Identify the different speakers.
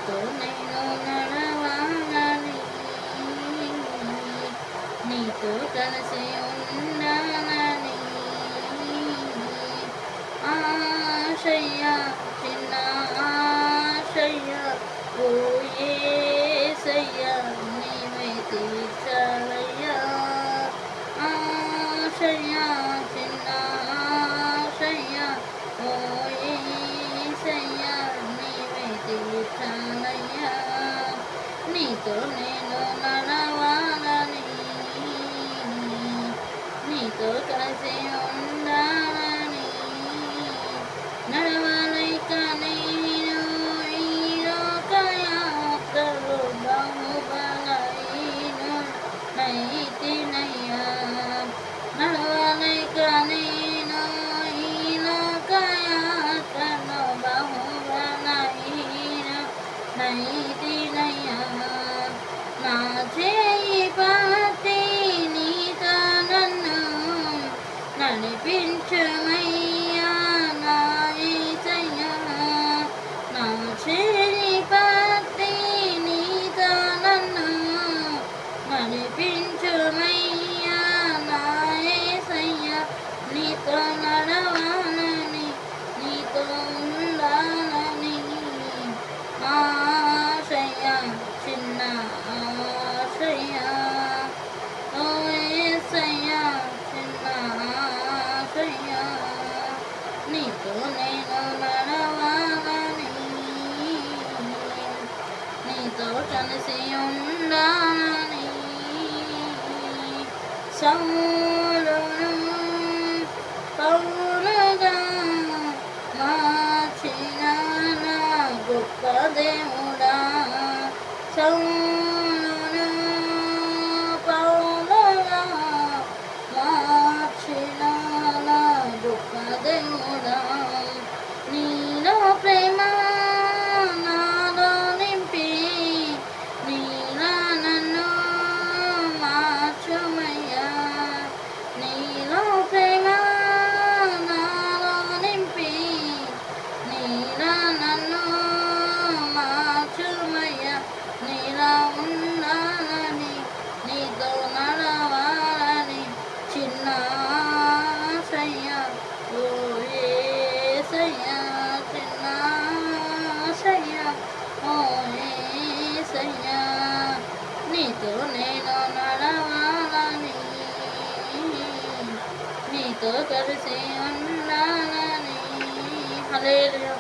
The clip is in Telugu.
Speaker 1: నీతో నేను నడవాలని, నీతో కలిసి ఉండాలని ఆశయ, చిన్న ఆశయ, ఓ యేసయ్య నీవే తీర్చాలయ్యా. ఆశయ, చిన్న ఆశయ, ఓ యేసయ్య నీవే తీర్చాలయ్యా. నీతో నేను నడవాలని, నీతో కలిసి ఉండాలని, నడవలేక నేను ఈ లోకయాత్రలో బహుబలహీనుడనైతినయ్యా. నడవలేక నేను ఈ లోకయాత్రలో బహుబలహీనుడనైతినయ్యా. నా చేయి పట్టి నీతో నన్ను నడిపించుమయ్యా నా యేసయ్యా. నా చేయి పట్టి నీతో నన్ను నడిపించుమయ్యా నా యేసయ్యా. నీతో నడవాలని, నీతో ఉండాలని ఆశయ, చిన్న ఆశయ, ఓ యేసయ్య చిన్న ఆశయ. నీతో నేను నడవాలని, నీతో కలిసి ఉండాలని సౌలును పౌలుగా మార్చిన నా గొప్ప దేవుడా. సౌలును పౌలుగా మార్చిన నా గొప్ప దేవుడా. నీలో ప్రేమ నాలో నింపి, నీలా నన్ను మార్చుమయ్యా. నీలో ప్రేమ నాలో నింపి, నీలా నన్ను మార్చుమయ్యా. నీలా ఉండాలని, నీతో నడవాలని చిన్న ఆశయ, ఓ యేసయ్య చిన్న ఆశయ, ఓ యేసయ్య. నీతో నేను నడవాలని, నీతో కలిసి ఉండాలని. హల్లెలూయా.